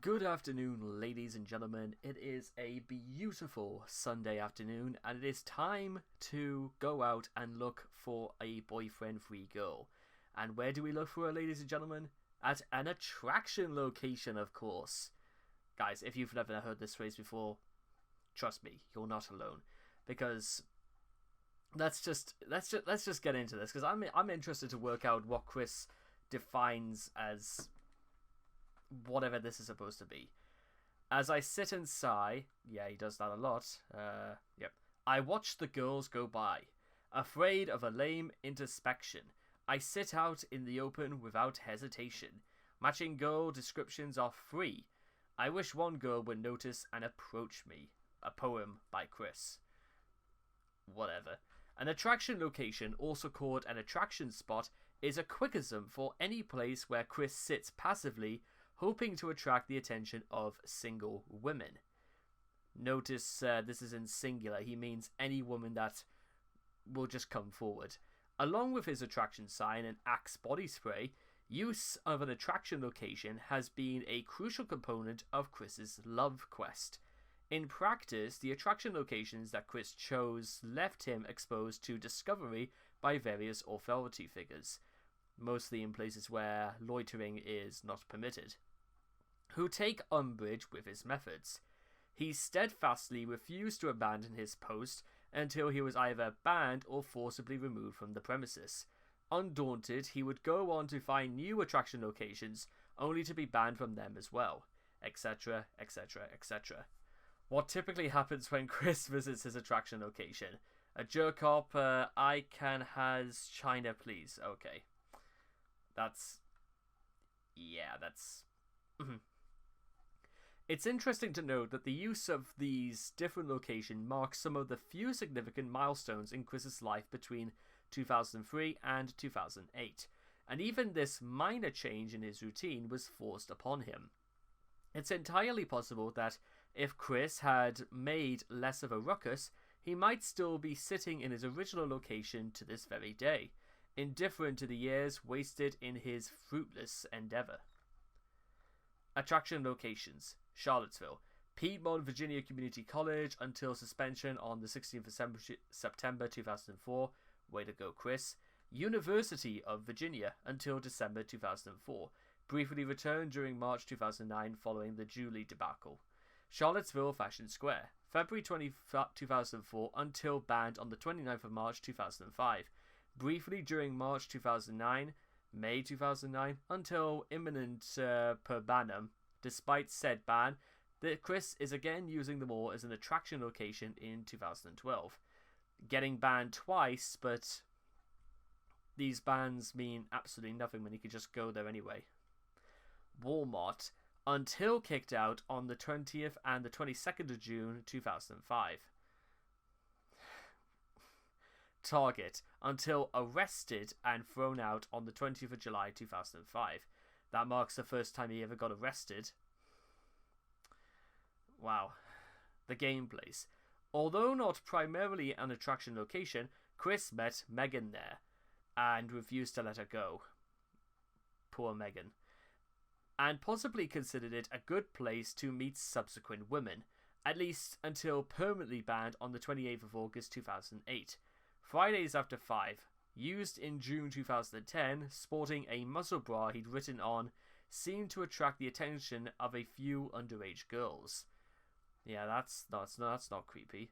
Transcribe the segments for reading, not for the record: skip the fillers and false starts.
Good afternoon, ladies and gentlemen. It is a beautiful Sunday afternoon, and it is time to go out and look for a boyfriend-free girl. And where do we look for her, ladies and gentlemen? At an attraction location, of course. Guys, if you've never heard this phrase before, trust me, you're not alone. Because let's just get into this, because I'm interested to work out what Chris defines as whatever this is supposed to be. As I sit and sigh, yeah, he does that a lot. Yep. I watch the girls go by, afraid of a lame introspection. I sit out in the open without hesitation. Matching girl descriptions are free. I wish one girl would notice and approach me. A poem by Chris. Whatever. An attraction location, also called an attraction spot, is a quickism for any place where Chris sits passively, hoping to attract the attention of single women. Notice this is in singular. He means any woman that will just come forward. Along with his attraction sign and Axe body spray, use of an attraction location has been a crucial component of Chris's love quest. In practice, the attraction locations that Chris chose left him exposed to discovery by various authority figures, mostly in places where loitering is not permitted, who take umbrage with his methods. He steadfastly refused to abandon his post until he was either banned or forcibly removed from the premises. Undaunted, he would go on to find new attraction locations, only to be banned from them as well, etc., etc., etc. What typically happens when Chris visits his attraction location? A jerk-off, I can has China, please. Okay. That's... It's interesting to note that the use of these different locations marks some of the few significant milestones in Chris's life between 2003 and 2008, and even this minor change in his routine was forced upon him. It's entirely possible that if Chris had made less of a ruckus, he might still be sitting in his original location to this very day, indifferent to the years wasted in his fruitless endeavor. Attraction locations: Charlottesville, Piedmont Virginia Community College until suspension on the 16th of September 2004. Way to go, Chris. University of Virginia until December 2004. Briefly returned during March 2009 following the Julie debacle. Charlottesville Fashion Square, February 2004 until banned on the 29th of March 2005. Briefly during March 2009, May 2009 until imminent per bannum. Despite said ban, Chris is again using the mall as an attraction location in 2012. Getting banned twice, but these bans mean absolutely nothing when you can just go there anyway. Walmart, until kicked out on the 20th and the 22nd of June 2005. Target, until arrested and thrown out on the 20th of July 2005. That marks the first time he ever got arrested. Wow. The gameplays. Although not primarily an attraction location, Chris met Megan there and refused to let her go. Poor Megan. And possibly considered it a good place to meet subsequent women, at least until permanently banned on the 28th of August 2008. Fridays after 5, used in June 2010, sporting a muscle bra he'd written on, seemed to attract the attention of a few underage girls. Yeah, that's not creepy.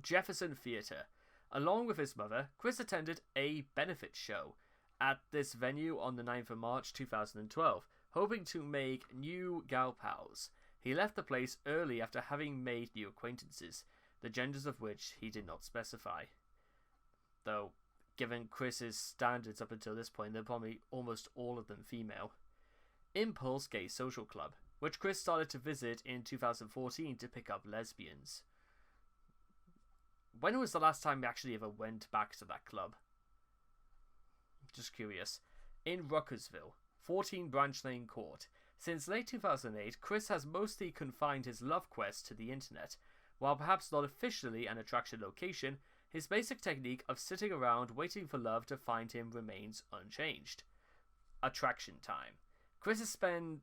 Jefferson Theatre. Along with his mother, Chris attended a benefit show at this venue on the 9th of March 2012, hoping to make new gal pals. He left the place early after having made new acquaintances, the genders of which he did not specify. Though, given Chris's standards up until this point, they're probably almost all of them female. Impulse Gay Social Club, which Chris started to visit in 2014 to pick up lesbians. When was the last time he actually ever went back to that club? Just curious. In Ruckersville, 14 Branch Lane Court. Since late 2008, Chris has mostly confined his love quest to the internet. While perhaps not officially an attraction location, his basic technique of sitting around waiting for love to find him remains unchanged. Attraction time. Chris's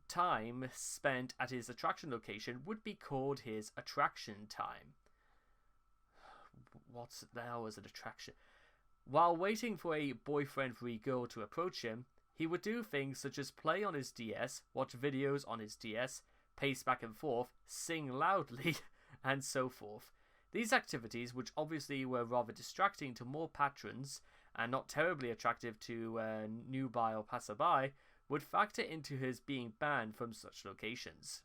time spent at his attraction location would be called his attraction time. What the hell is an attraction? While waiting for a boyfriend-free girl to approach him, he would do things such as play on his DS, watch videos on his DS, pace back and forth, sing loudly, and so forth. These activities, which obviously were rather distracting to more patrons and not terribly attractive to nubile passerby, would factor into his being banned from such locations.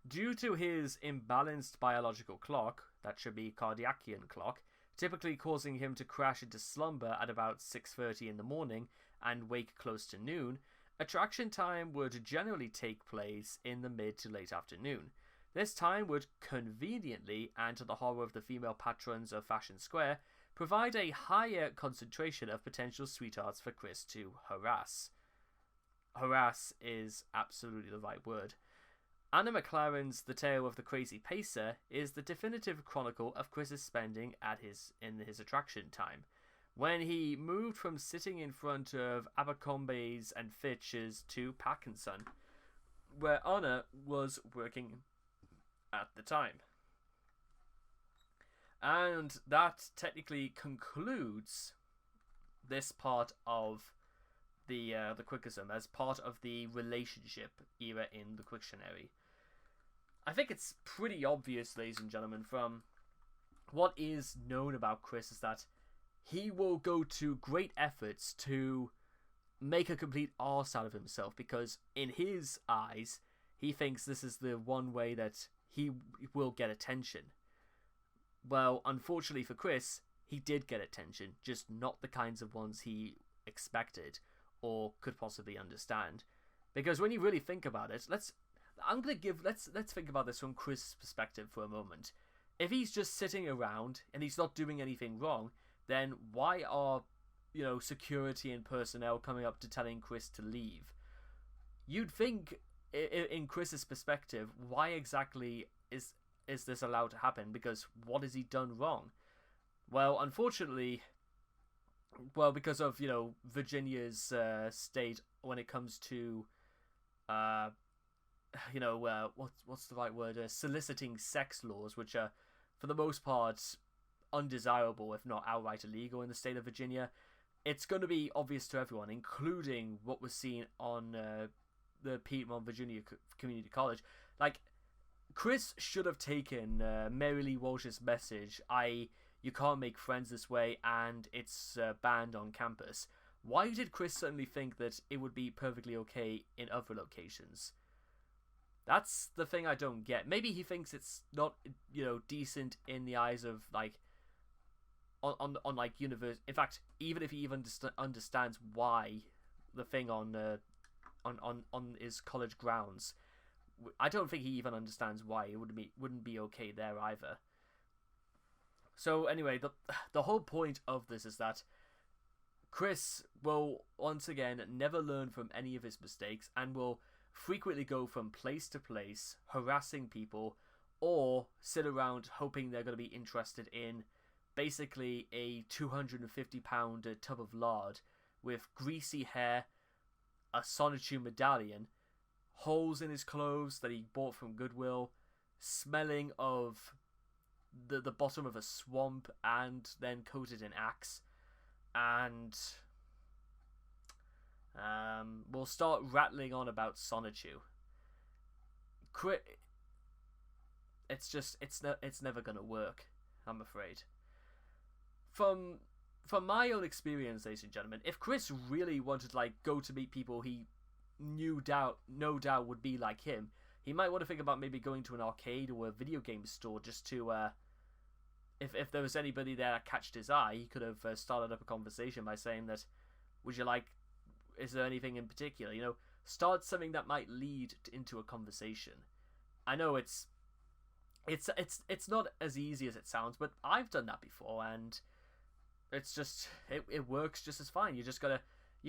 Due to his imbalanced biological clock, that should be Cardiacian clock, typically causing him to crash into slumber at about 6:30 in the morning and wake close to noon, attraction time would generally take place in the mid to late afternoon. This time would conveniently, and to the horror of the female patrons of Fashion Square, provide a higher concentration of potential sweethearts for Chris to harass. Harass is absolutely the right word. Anna McLaren's The Tale of the Crazy Pacer is the definitive chronicle of Chris's spending in his attraction time, when he moved from sitting in front of Abercrombie's and Fitch's to Pack & Son, where Anna was working at the time. And that technically concludes this part of the Quickersome as part of the relationship era in the Quictionary. I think it's pretty obvious, ladies and gentlemen, from what is known about Chris is that he will go to great efforts to make a complete arse out of himself, because in his eyes, he thinks this is the one way that he will get attention. Well, unfortunately for Chris, he did get attention, just not the kinds of ones he expected or could possibly understand. Because when you really think about it, let's think about this from Chris' perspective for a moment. If he's just sitting around and he's not doing anything wrong, then why are, security and personnel coming up to telling Chris to leave? You'd think, in Chris's perspective, why exactly is this allowed to happen? Because what has he done wrong? Well, unfortunately, because of, Virginia's state when it comes to, what's the right word? Soliciting sex laws, which are, for the most part, undesirable, if not outright illegal in the state of Virginia. It's going to be obvious to everyone, including what was seen on the Piedmont, Virginia Community College. Like, Chris should have taken Mary Lee Walsh's message, i.e., you can't make friends this way, and it's banned on campus. Why did Chris suddenly think that it would be perfectly okay in other locations? That's the thing I don't get. Maybe he thinks it's not, decent in the eyes of, on universe. In fact, even if he even understands why the thing on his college grounds, I don't think he even understands why it wouldn't be okay there either. So anyway, the whole point of this is that Chris will once again never learn from any of his mistakes and will frequently go from place to place harassing people, or sit around hoping they're going to be interested in basically a 250-pound tub of lard with greasy hair, a Sonichu medallion, holes in his clothes that he bought from Goodwill, smelling of the bottom of a swamp and then coated in Axe, and we'll start rattling on about Sonichu. It's never gonna work, I'm afraid. From my own experience, ladies and gentlemen, if Chris really wanted to go to meet people he no doubt would be like him, he might want to think about maybe going to an arcade or a video game store just to if there was anybody there that catched his eye, he could have started up a conversation by saying that, is there anything in particular? Start something that might lead into a conversation. I know it's not as easy as it sounds, but I've done that before, and it's just it works just as fine. You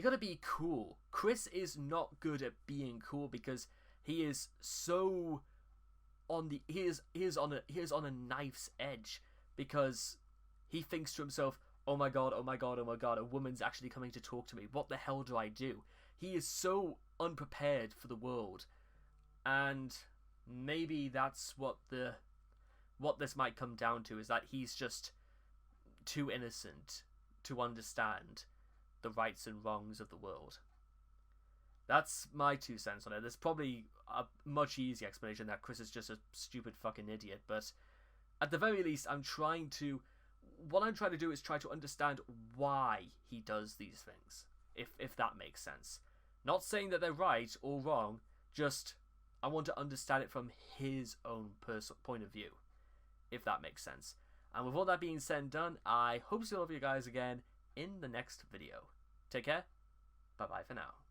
gotta be cool. Chris is not good at being cool because he is so he is on a knife's edge, because he thinks to himself, oh my god, a woman's actually coming to talk to me. What the hell do I do? he is so unprepared for the world, and maybe that's what this might come down to, is that he's just too innocent to understand the rights and wrongs of the world. That's my 2 cents on it. There's probably a much easier explanation that Chris is just a stupid fucking idiot, but at the very least, what I'm trying to do is try to understand why he does these things, if that makes sense. Not saying that they're right or wrong, just I want to understand it from his own personal point of view, if that makes sense. And with all that being said and done, I hope to see all of you guys again in the next video. Take care. Bye-bye for now.